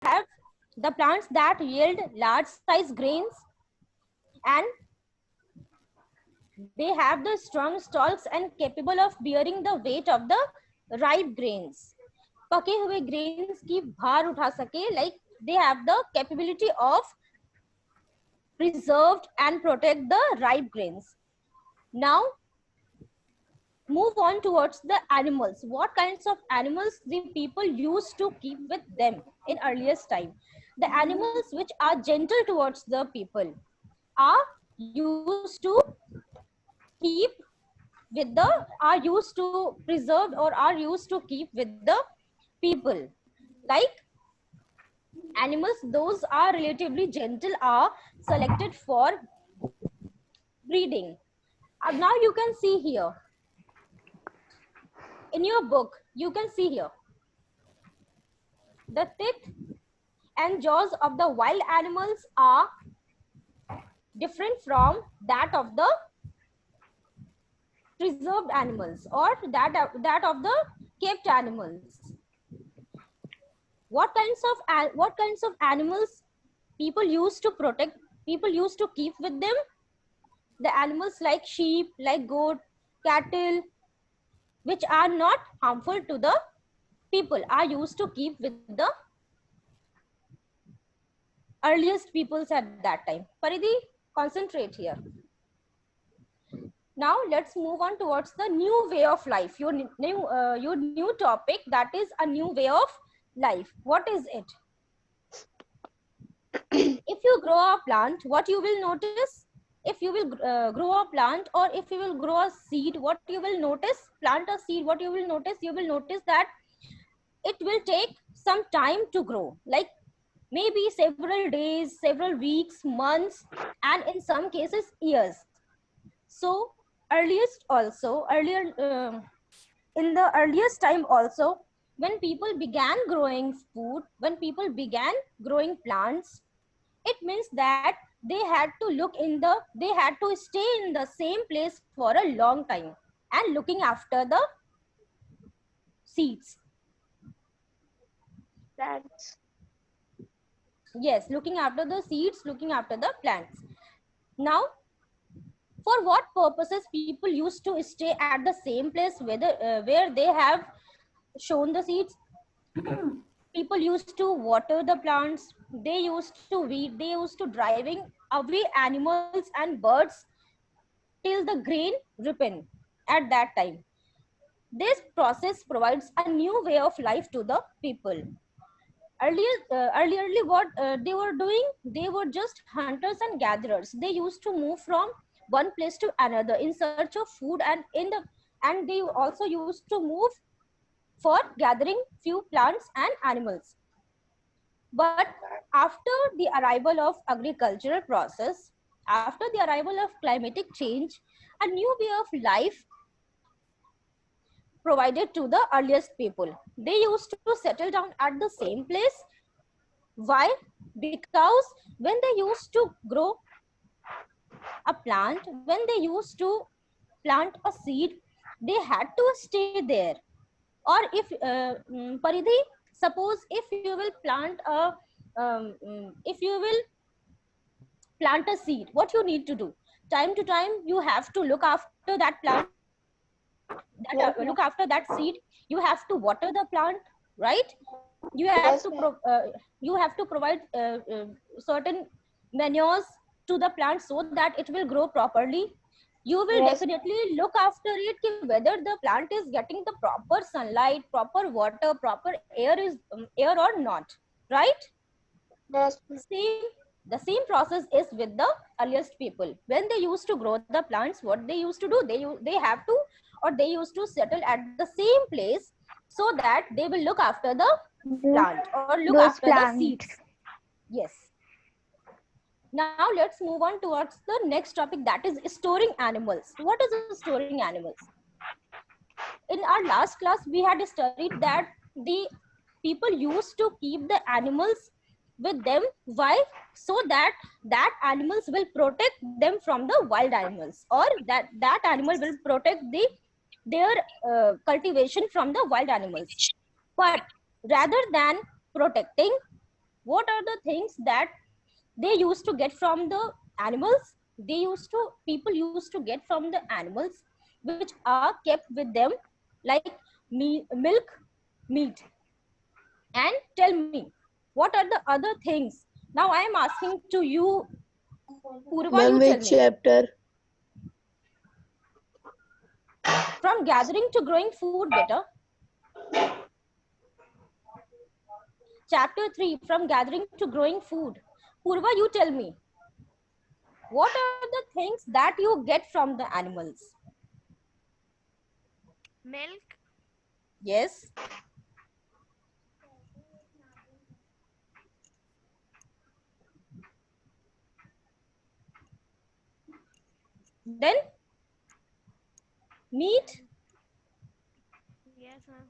have the plants that yield large size grains, and they have the strong stalks and capable of bearing the weight of the ripe grains. पके हुए grains की भार उठा सके, like they have the capability of preserved and protect the ripe grains. Now move on towards the animals. What kinds of animals the people used to keep with them in earliest time? The animals which are gentle towards the people are used to keep with the, are used to preserved or are used to keep with the people. Like animals those are relatively gentle are selected for breeding. Now you can see here in your book, you can see here the teeth and jaws of the wild animals are different from that of the preserved animals or that of the kept animals. What kinds of animals people used to protect, people used to keep with them? The animals like sheep, like goat, cattle, which are not harmful to the people, are used to keep with the earliest peoples at that time. Paridhi, concentrate here. Now let's move on towards the new way of life, your new topic, that is a new way of life. What is it? If you grow a plant, what you will notice? If you will grow a plant, or if you will grow a seed, what you will notice? Plant a seed, what you will notice? You will notice that it will take some time to grow, like maybe several days, several weeks, months, and in some cases years. So in the earliest time also, when people began growing food, when people began growing plants, it means that they had to stay in the same place for a long time and looking after the seeds. Plants. Yes, looking after the seeds, looking after the plants. Now, for what purposes people used to stay at the same place where they have shown the seeds? People used to water the plants, they used to weed, they used to driving away animals and birds till the grain ripen at that time. This process provides a new way of life to the people. Earlierly what they were doing, they were just hunters and gatherers. They used to move from one place to another in search of food, and they also used to move for gathering few plants and animals. But after the arrival of agricultural process, after the arrival of climatic change, a new way of life provided to the earliest people. They used to settle down at the same place. Why? Because when they used to grow a plant, when they used to plant a seed, they had to stay there. Or if Paridhi, suppose if you will plant a seed, what you need to do? Time to time, you have to look after that plant, Yes, look ma'am. after that seed. You have to water the plant, right? You have Yes, to ma'am. you have to provide certain manures to the plant so that it will grow properly. You will Yes, ma'am. definitely look after it whether the plant is getting the proper sunlight, proper water, proper air or not, right? Yes, ma'am. Same, the same process is with the earliest people. When they used to grow the plants, what they used to do, they have to, or they used to settle at the same place so that they will look after the plant or look Those after the plants. seeds. Yes. Now let's move on towards the next topic, that is storing animals. What is storing animals? In our last class, we had studied that the people used to keep the animals with them. Why? So that that animals will protect them from the wild animals, or that animal will protect their cultivation from the wild animals. But rather than protecting, What are the things that they used to get from the animals? People used to get from the animals which are kept with them, like milk, meat. And tell me, what are the other things? Now I am asking to you, Purva, Ma'am, you tell which me. chapter? From gathering to growing food, beta. Chapter 3, from gathering to growing food. Purva, you tell me, what are the things that you get from the animals? Milk, Yes. Then meat. yes ma'am.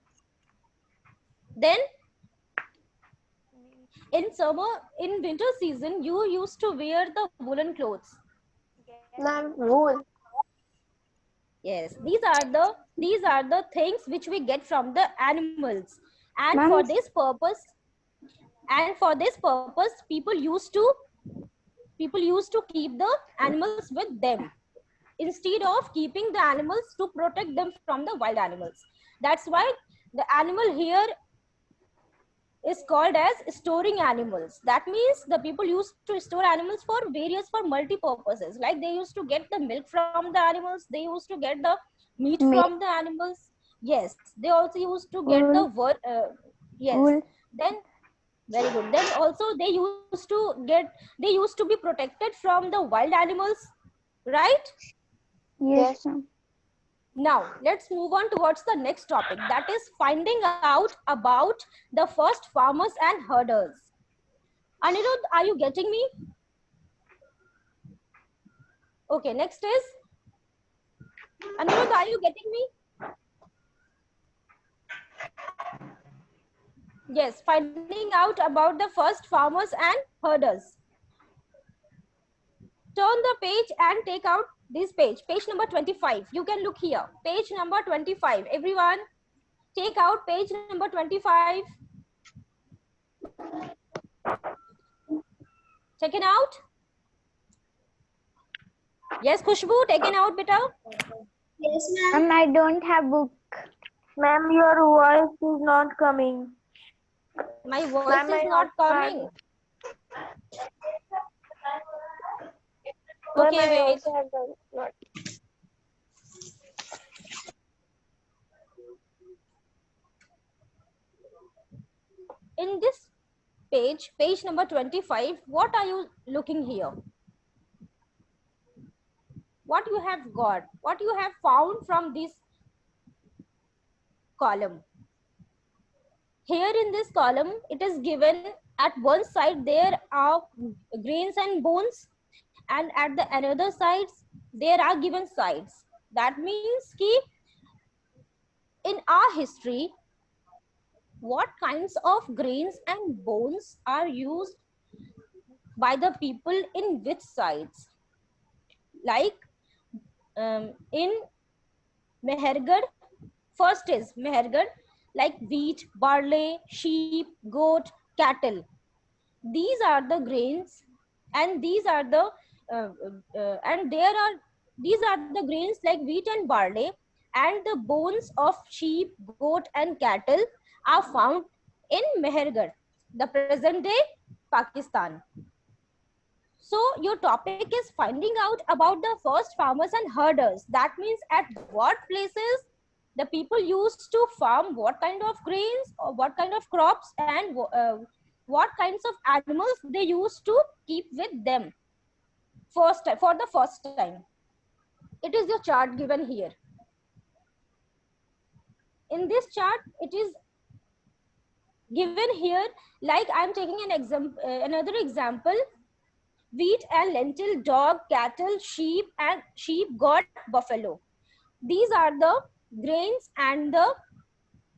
Then Meat, in winter season, you used to wear the woolen clothes. yes Ma'am, ma'am. wool. Yes, these are the things which we get from the animals. And Ma'am, for this purpose, people used to keep the animals with them instead of keeping the animals to protect them from the wild animals. That's why the animal here is called as storing animals. That means the people used to store animals for multi purposes. Like they used to get the milk from the animals, they used to get the meat from the animals. Yes, they also used to get the yes. Then very good. Then also they used to be protected from the wild animals, right? yes. Now, let's move on towards the next topic, that is finding out about the first farmers and herders. Anirudh, are you getting me? Okay, next is Anirudh, are you getting me? Yes, finding out about the first farmers and herders. Turn the page and take out this page number 25. You can look here, page number 25. Everyone, take out page number 25. Taken out? Yes, Khushbu, taken out, beta? Yes, ma'am. I don't have book. Ma'am, your voice is not coming. My voice Ma'am, is I not also coming. Ma'am, Okay, I wait. also have the not. In this page number 25, what are you looking here? What you have got? What you have found from this column? Here in this column, it is given at one side there are grains and bones, and at the another sides there are given sides. That means ki in our history, what kinds of grains and bones are used by the people in which sides? Like in Mehergarh, first is Mehergarh, like wheat, barley, sheep, goat, cattle. These are the grains, and these are the and there are these are the grains like wheat and barley, and the bones of sheep, goat, and cattle are found in Mehergarh, the present day Pakistan. So your topic is finding out about the first farmers and herders. That means at what places the people used to farm what kind of grains or what kind of crops, and what kinds of animals they used to keep with them for the first time. It is your chart given here. In this chart, it is given here, like I'm taking an example, another example: wheat and lentil, dog, cattle, sheep, goat, buffalo. These are the grains and the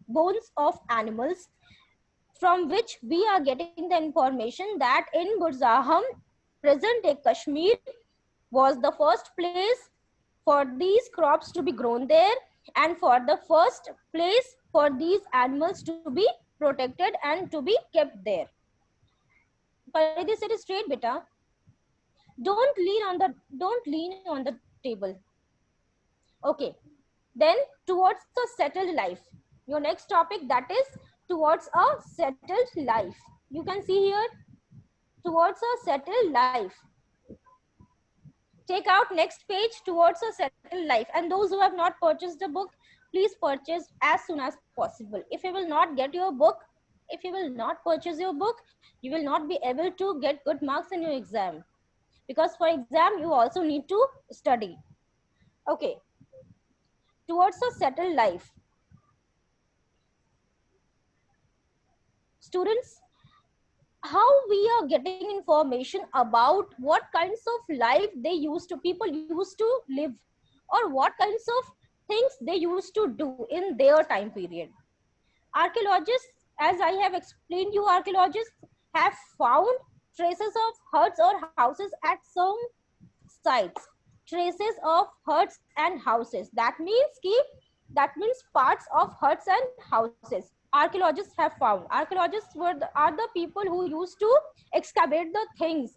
bones of animals from which we are getting the information that in Burzaham, present day Kashmir, was the first place for these crops to be grown there, and for the first place for these animals to be protected and to be kept there. Paridhi, sit straight, beta. Don't lean on the table. Okay. Then towards a settled life. Your next topic, that is towards a settled life. You can see here, towards a settled life. Take out next page, towards a settled life. And those who have not purchased the book, please purchase as soon as possible. If you will not get your book, if you will not purchase your book, you will not be able to get good marks in your exam, because for exam you also need to study. Okay, towards a settled life. Students, how we are getting information about what kinds of life people used to live, or what kinds of things they used to do in their time period. Archaeologists, as I have explained you, archaeologists have found traces of huts or houses at some sites. Traces of huts and houses, that means parts of huts and houses archaeologists have found. Archaeologists are the people who used to excavate the things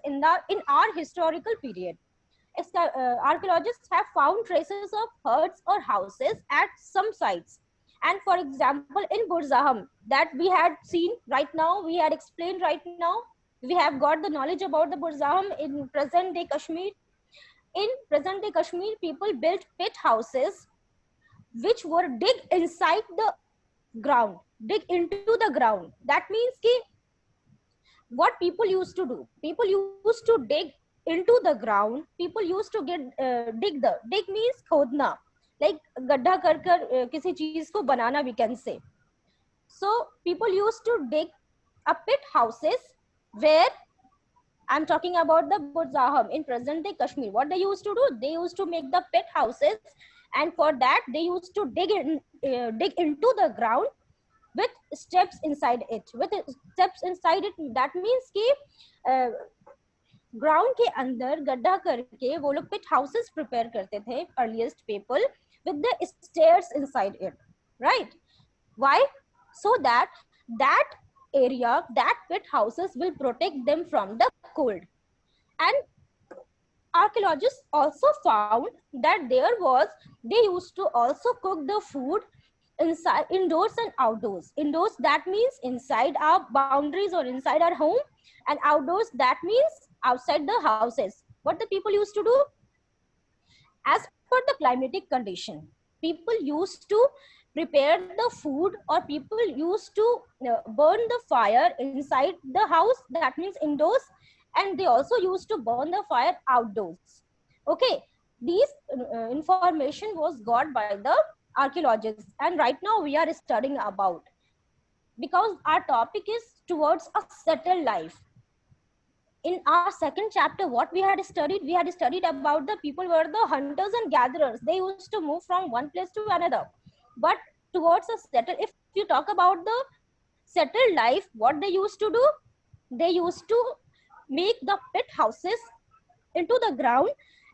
in our historical period. Archaeologists have found traces of huts or houses at some sites. And for example, in Burzaham, that we had seen right now, we had explained right now, we have got the knowledge about the Burzaham in present day Kashmir. In present day Kashmir, people built pit houses which were dig inside the ground, dig into the ground. That means ki what people used to do, people used to dig into the ground. People used to dig means khodna, like gadda kar kisi cheez ko banana, we can say. So people used to dig a pit houses, where I'm talking about the Burzaham in present day Kashmir. What they used to do, they used to make the pit houses, and for that they used to dig into the ground with steps inside it. That means कि ground के अंदर गड्ढा करके वो लोग पिट houses prepare करते थे, earliest people, with the stairs inside it, right? Why? So that area, that pit houses will protect them from the cold. And archaeologists also found that they used to also cook the food inside, indoors and outdoors. Indoors, that means inside our boundaries or inside our home, and outdoors, that means outside the houses. What the people used to do, as per the climatic condition, people used to prepare the food, or people used to burn the fire inside the house, that means indoors, and they also used to burn the fire outdoors. Okay, these information was got by the archaeologists, and right now we are studying about, because our topic is towards a settled life. In our second chapter, what we had studied about the people were the hunters and gatherers. They used to move from one place to another. But towards a settled, if you talk about the settled life, what they used to do, they used to make the pit houses into the ground,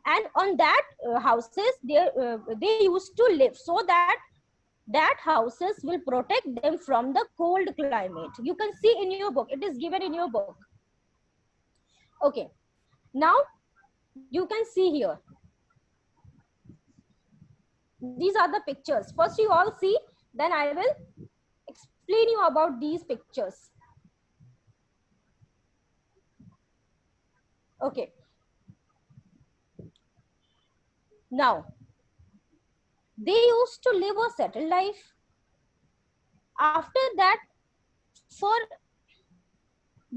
and on that houses they used to live, so that houses will protect them from the cold climate. You can see in your book, it is given in your book. Okay, now you can see here, these are the pictures. First you all see, then I will explain you about these pictures. Okay, now they used to live a settled life. After that, for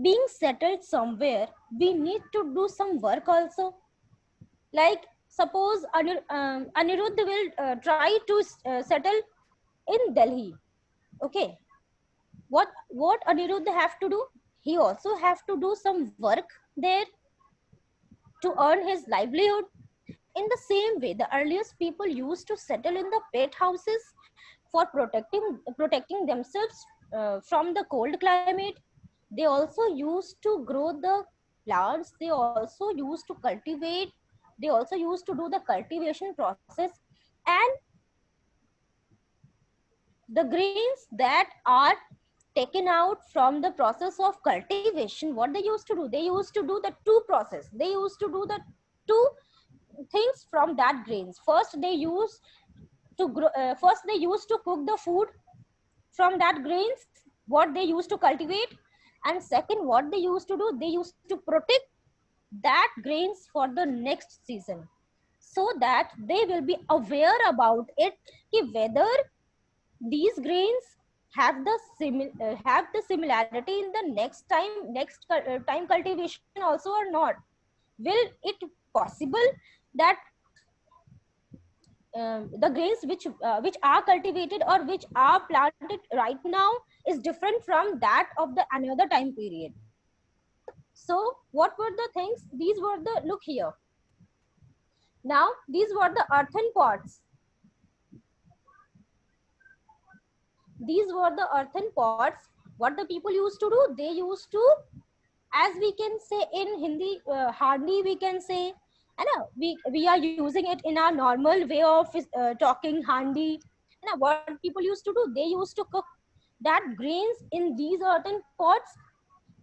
being settled somewhere, we need to do some work also. Like suppose Aniruddha will try to settle in Delhi. Okay, what Aniruddha have to do? He also have to do some work there to earn his livelihood. In the same way, the earliest people used to settle in the pet houses for protecting themselves from the cold climate. They also used to grow the plants. They also used to cultivate. They also used to do the cultivation process, and the grains that are taken out from the process of cultivation, what they used to do, they used to do the two process. They used to do the two things from that grains. First they used to grow, first they used to cook the food from that grains what they used to cultivate, and second what they used to do, they used to protect that grains for the next season, so that they will be aware about it, whether these grains have the similarity in the next time cultivation also or not. Will it possible that the grains which are cultivated or which are planted right now is different from that of the another time period. So what were the things? These were the, look here, now these were the earthen pots. These were the earthen pots. What the people used to do, they used to, as we can say in Hindi, hardly we can say, we are using it in our normal way of talking handi. What people used to do, they used to cook that grains in these earthen pots.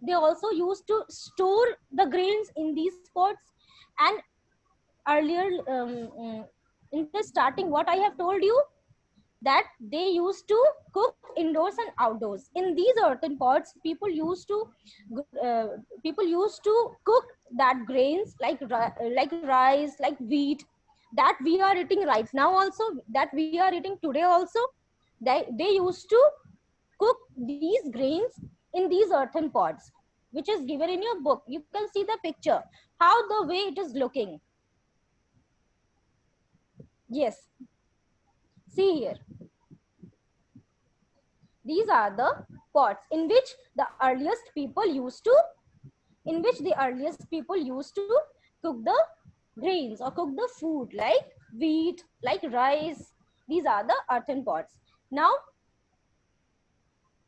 They also used to store the grains in these pots. And earlier, in the starting, what I have told you, that they used to cook indoors and outdoors in these earthen pots. uh, People used to cook that grains like rice, like wheat, that we are eating right now also, that we are eating today also. They used to cook these grains in these earthen pots, which is given in your book. You can see the picture, how the way it is looking. Yes, see here. These are the pots in which the earliest people used to, cook the grains or cook the food like wheat, like rice. These are the earthen pots. Now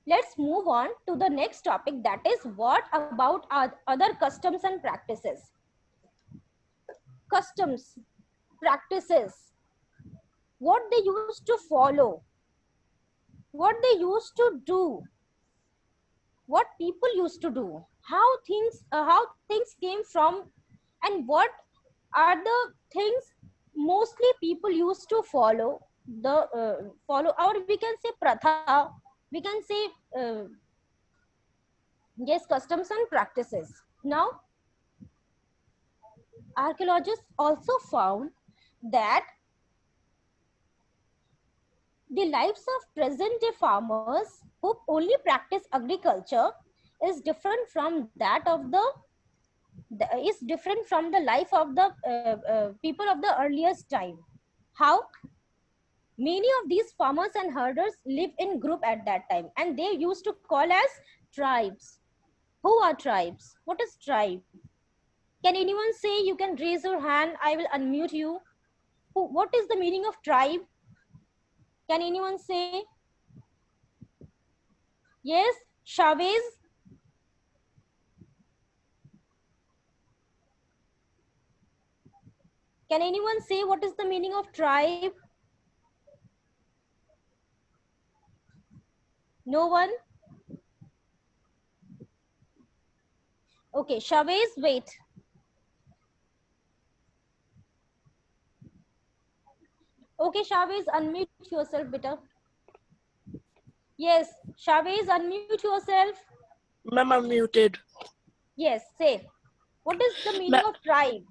let's move on to the next topic, that is what about our other customs and practices. Customs, practices, what they used to follow, what they used to do, what people used to do, how things came from, and what are the things mostly people used to follow, the follow, or we can say pratha, we can say, uh, yes, customs and practices. Now archaeologists also found that the lives of present day farmers who only practice agriculture is different from that of is different from the life of the people of the earliest time. How? Many of these farmers and herders live in group at that time, and they used to call as tribes. Who are tribes? What is tribe? Can anyone say? You can raise your hand. I will unmute you. What is the meaning of tribe? Can anyone say? Yes, Chavez. Can anyone say what is the meaning of tribe? No one? Okay, Chavez, wait. Okay, Chavez, unmute yourself, beta. Yes, Chavez, unmute yourself. Ma'am, I'm muted. Yes, say. What is the meaning of tribe?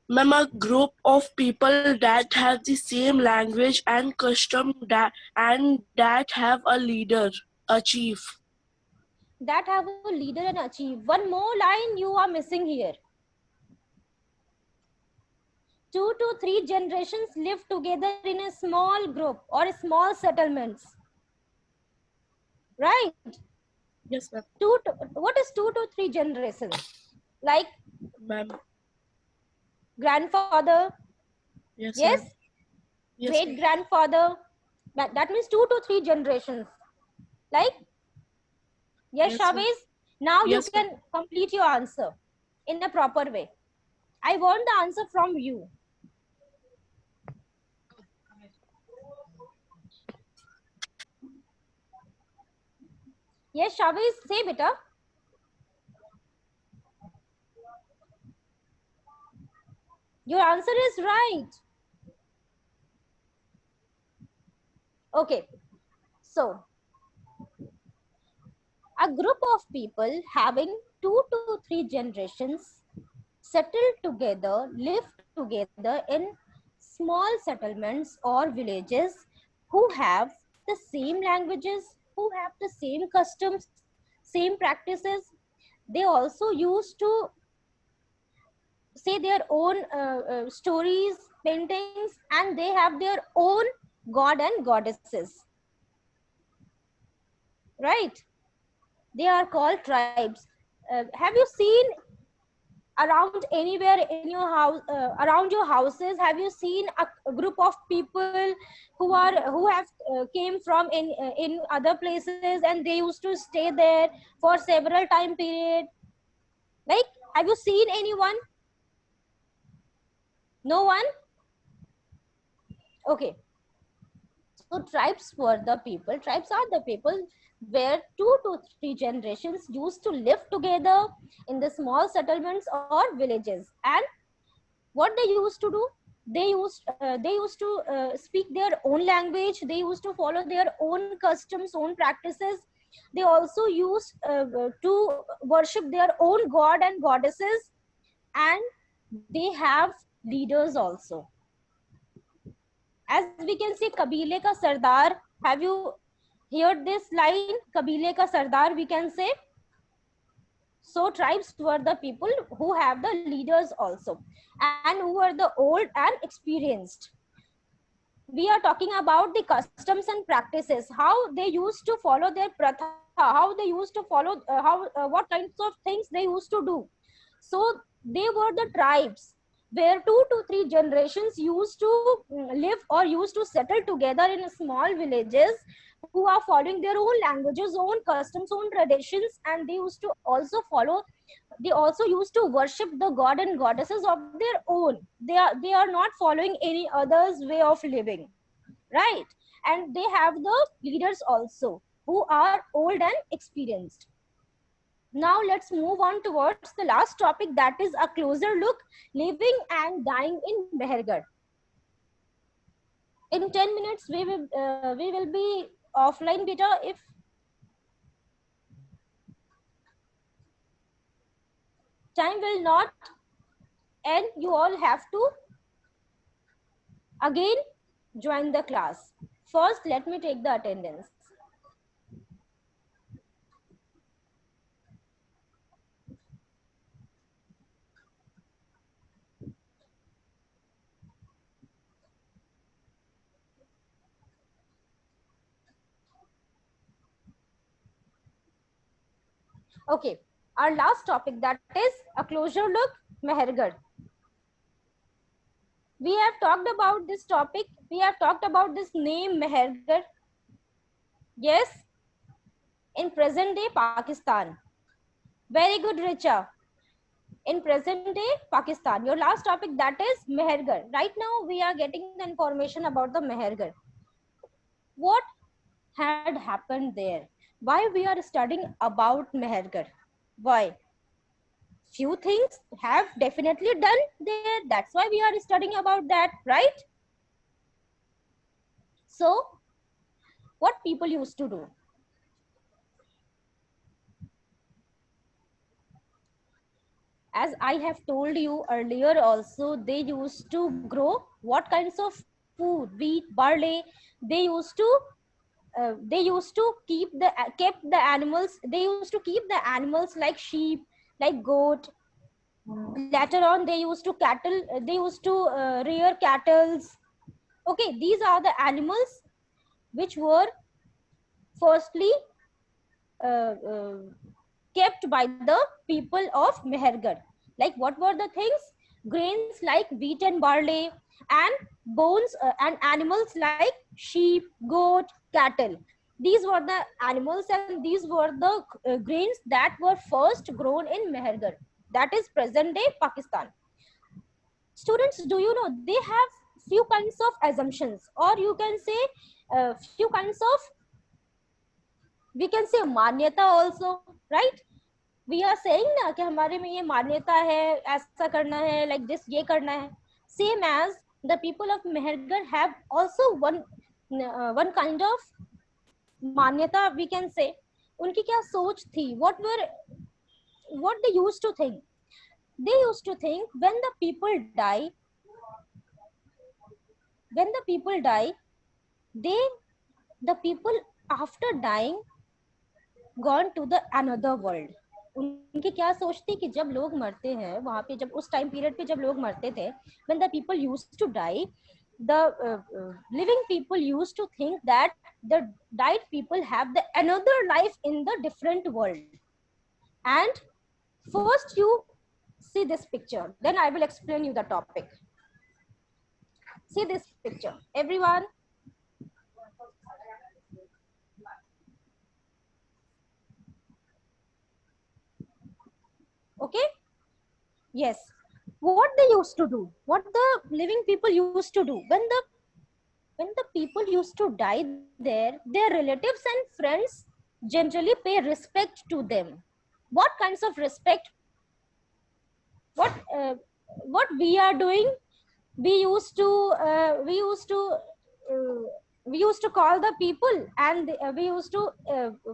Ma'am, a group of people that have the same language and custom that have a leader, a chief. That have a leader and a chief. One more line you are missing here. 2 to 3 generations live together in a small group or small settlements. Right? Yes, ma'am. What is 2 to 3 generations? Like Ma'am. grandfather, Yes, yes, ma'am. Yes, great grandfather. That means 2 to 3 generations. Like, yes, Yes, Chavez. Now yes, you can complete your answer in a proper way. I want the answer from you. Yes, Shaviz, say beta. Your answer is right. Okay, so a group of people having 2 to 3 generations settle together, live together in small settlements or villages who have the same languages, who have the same customs, same practices. They also used to say their own stories, paintings, and they have their own god and goddesses, right? They are called tribes. Have you seen around anywhere in your house, around your houses, have you seen a group of people who have came from in other places and they used to stay there for several time period? Like, have you seen anyone? No one? Okay. So tribes are the people where 2 to 3 generations used to live together in the small settlements or villages. And what they used to do, they used to speak their own language, they used to follow their own customs, own practices. They also used to worship their own god and goddesses, and they have leaders also. As we can see, kabile ka sardar, have you heard this line, kabile ka sardar, we can say? So tribes were the people who have the leaders also, and who are the old and experienced. We are talking about the customs and practices, how they used to follow their pratha, how they used to follow, what kinds of things they used to do. So they were the tribes where 2 to 3 generations used to live or used to settle together in small villages, who are following their own languages, own customs, own traditions, and they used to also follow, they also used to worship the god and goddesses of their own. They are not following any other's way of living, right? And they have the leaders also who are old and experienced. Now let's move on towards the last topic, that is a closer look, living and dying in Mehergarh. In 10 minutes we will be offline beta. If time will not end, you all have to again join the class. First, let me take the attendance. Okay, our last topic, that is a closer look, Mehergarh. We have talked about this topic, we have talked about this name Mehergarh. Yes, in present day Pakistan. Very good, Richa. In present day Pakistan, your last topic, that is Mehergarh. Right now we are getting the information about the Mehergarh. What had happened there? Why we are studying about Mehergarh? Why? Few things have definitely done there, that's why we are studying about that, right? So what people used to do? As I have told you earlier also, they used to grow what kinds of food? Wheat, barley. They used to kept the animals, they used to keep the animals like sheep, like goat. Later on they used to rear cattles. Okay, these are the animals which were firstly uh, uh, kept by the people of Mehergarh. Like, what were the things? Grains like wheat and barley, and bones and animals like sheep, goat, cattle. These were the animals, and these were the grains that were first grown in Mehergarh, that is present day Pakistan. Students, do you know they have few kinds of assumptions, or you can say few kinds of We can say मान्यता also, right? We are saying ना कि हमारे में ये मान्यता है, ऐसा करना है, like this ये करना है. Same as the people of Mehergarh have also one kind of मान्यता, we can say. उनकी क्या सोच थी? What they used to think? They used to think when the people die, the people after dying gone to the another world. उनकी क्या सोच थी कि जब लोग मरते हैं वहां पे, जब उस टाइम पीरियड पे जब लोग मरते थे, when the people used to die, the living people used to think that the died people have the another life in the different world. And first you see this picture, then I will explain you the topic. See this picture, everyone. Okay, yes. What they used to do, what the living people used to do when the people used to die there, their relatives and friends generally pay respect to them. What kinds of respect? What we are doing, we used to uh, we used to call the people, and we used to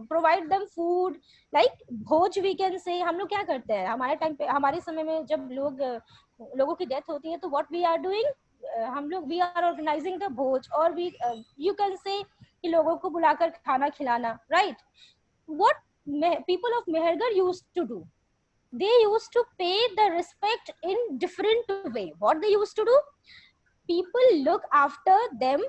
provide them food, like Bhoj we can say. हम लोग क्या करते हैं हमारे time पे, हमारे समय में जब लोगों की डेथ होती है, तो what we are doing, हम लोग we are organizing the भोज, और we you can say कि लोगों को बुलाकर खाना खिलाना, right? What people of Mehergarh used to do, they used to pay the respect in different way. What they used to do, people look after them,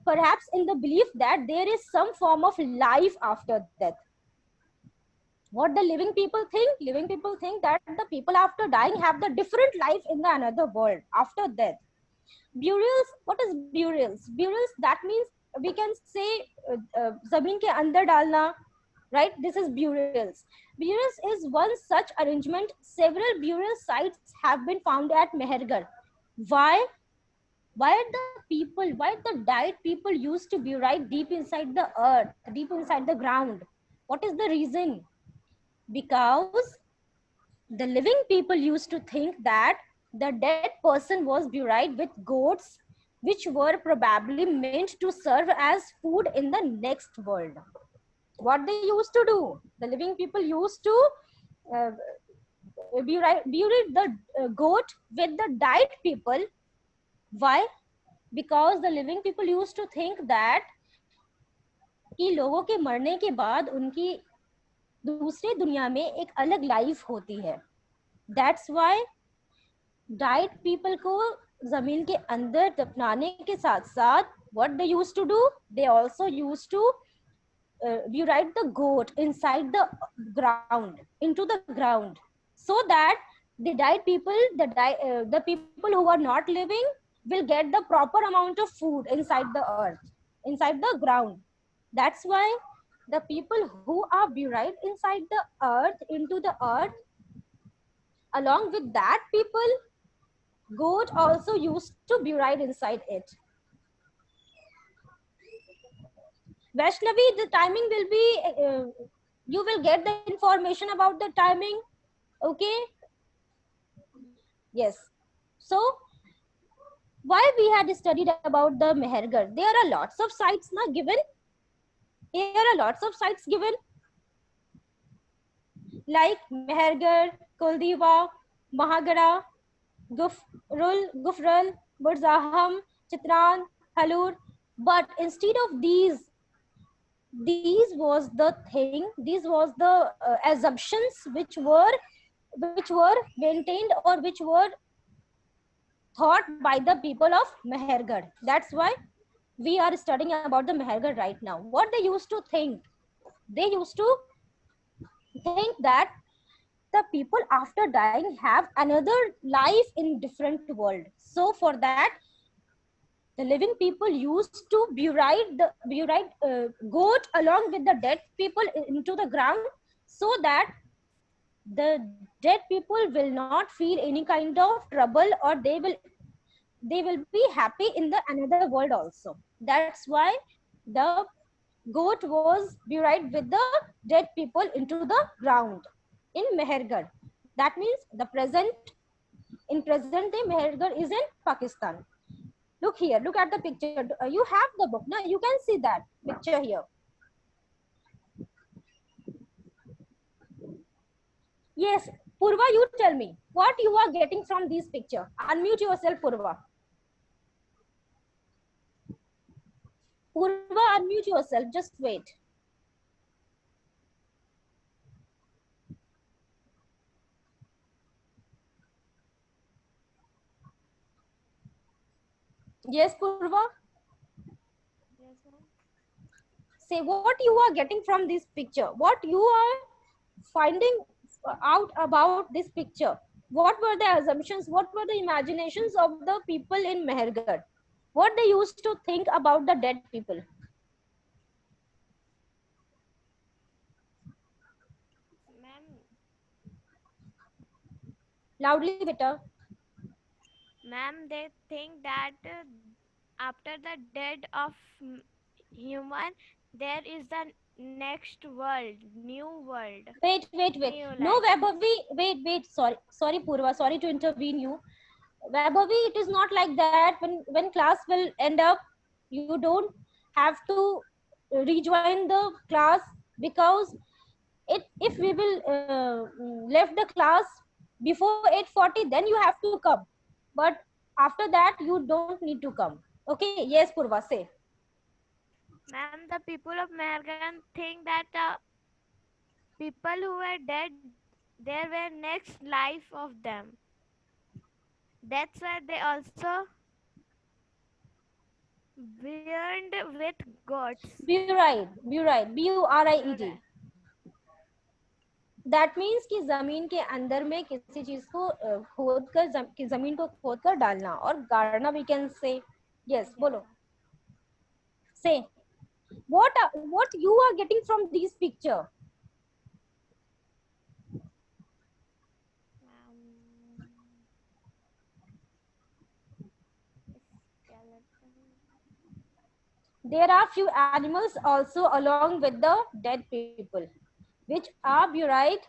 perhaps in the belief that there is some form of life after death. What the living people think? Living people think that the people after dying have the different life in the another world after death. Burials, what is burials? Burials, that means we can say zameen ke andar dalna, right? This is burials. Burials is one such arrangement. Several burial sites have been found at Mehergarh. Why the died people used to be right deep inside the earth, deep inside the ground? What is the reason? Because the living people used to think that the dead person was buried with goats, which were probably meant to serve as food in the next world. What they used to do, the living people used to bury the goat with the died people. Why? Because the living people used to think that कि लोगों के मरने के बाद उनकी दूसरी दुनिया में एक अलग लाइफ होती है. That's why died people को जमीन के अंदर दफनाने के साथ साथ what they used to do, they also used to bury the goat inside the ground, into the ground, so that the died people, the people who are not living will get the proper amount of food inside the earth, inside the ground. That's why the people who are buried inside the earth, into the earth, along with that people, goat also used to be buried inside it. Vaishnavi, the timing will be, you will get the information about the timing. Okay. Yes. So why we had studied about the Mehergarh? There are lots of sites now given. There are lots of sites given, like Mehergarh, Kuldiwa, Mahagara, Gufral, Burzaham, Chitran, Halur. But instead of these was the thing, these was the assumptions which were maintained or which were thought by the people of Mehergarh. That's why we are studying about the Mehergarh right now. What they used to think, they used to think that the people after dying have another life in different world. So for that, the living people used to bury the goat along with the dead people into the ground, so that the dead people will not feel any kind of trouble, or they will be happy in the another world also. That's why the goat was buried with the dead people into the ground in Mehergarh. That means the present, in present day, Mehergarh is in Pakistan. Look here, look at the picture. You have the book now, you can see that picture here. Yes, Purva, you tell me what you are getting from this picture. Unmute yourself, Purva. Purva, unmute yourself, just wait. Yes, Purva, Yes, ma'am. say what you are getting from this picture, what you are finding out about this picture. What were the assumptions, what were the imaginations of the people in Mehergarh, what they used to think about the dead people? Ma'am, Loudly, beta. ma'am, they think that after the death of human, there is the next world, new world, Wait. new No, life. Vaibhavi, wait. Sorry, Purva. Sorry to intervene you. Vaibhavi, it is not like that. When class will end up, you don't have to rejoin the class, because if we will left the class before 8:40, then you have to come. But after that, you don't need to come. Okay? Yes, Purva, say. Ma'am, the people of Mehergan think that people who were dead, there were next life of them. That's why they also burned with gods. Buried, Buried. Alright. That means कि जमीन के अंदर में किसी चीज को खोद कर जमीन को खोद कर डालना और गाड़ना, we can say. Yes, Yeah, बोलो, से what you are getting from this picture? skeleton. There are few animals also along with the dead people which are buried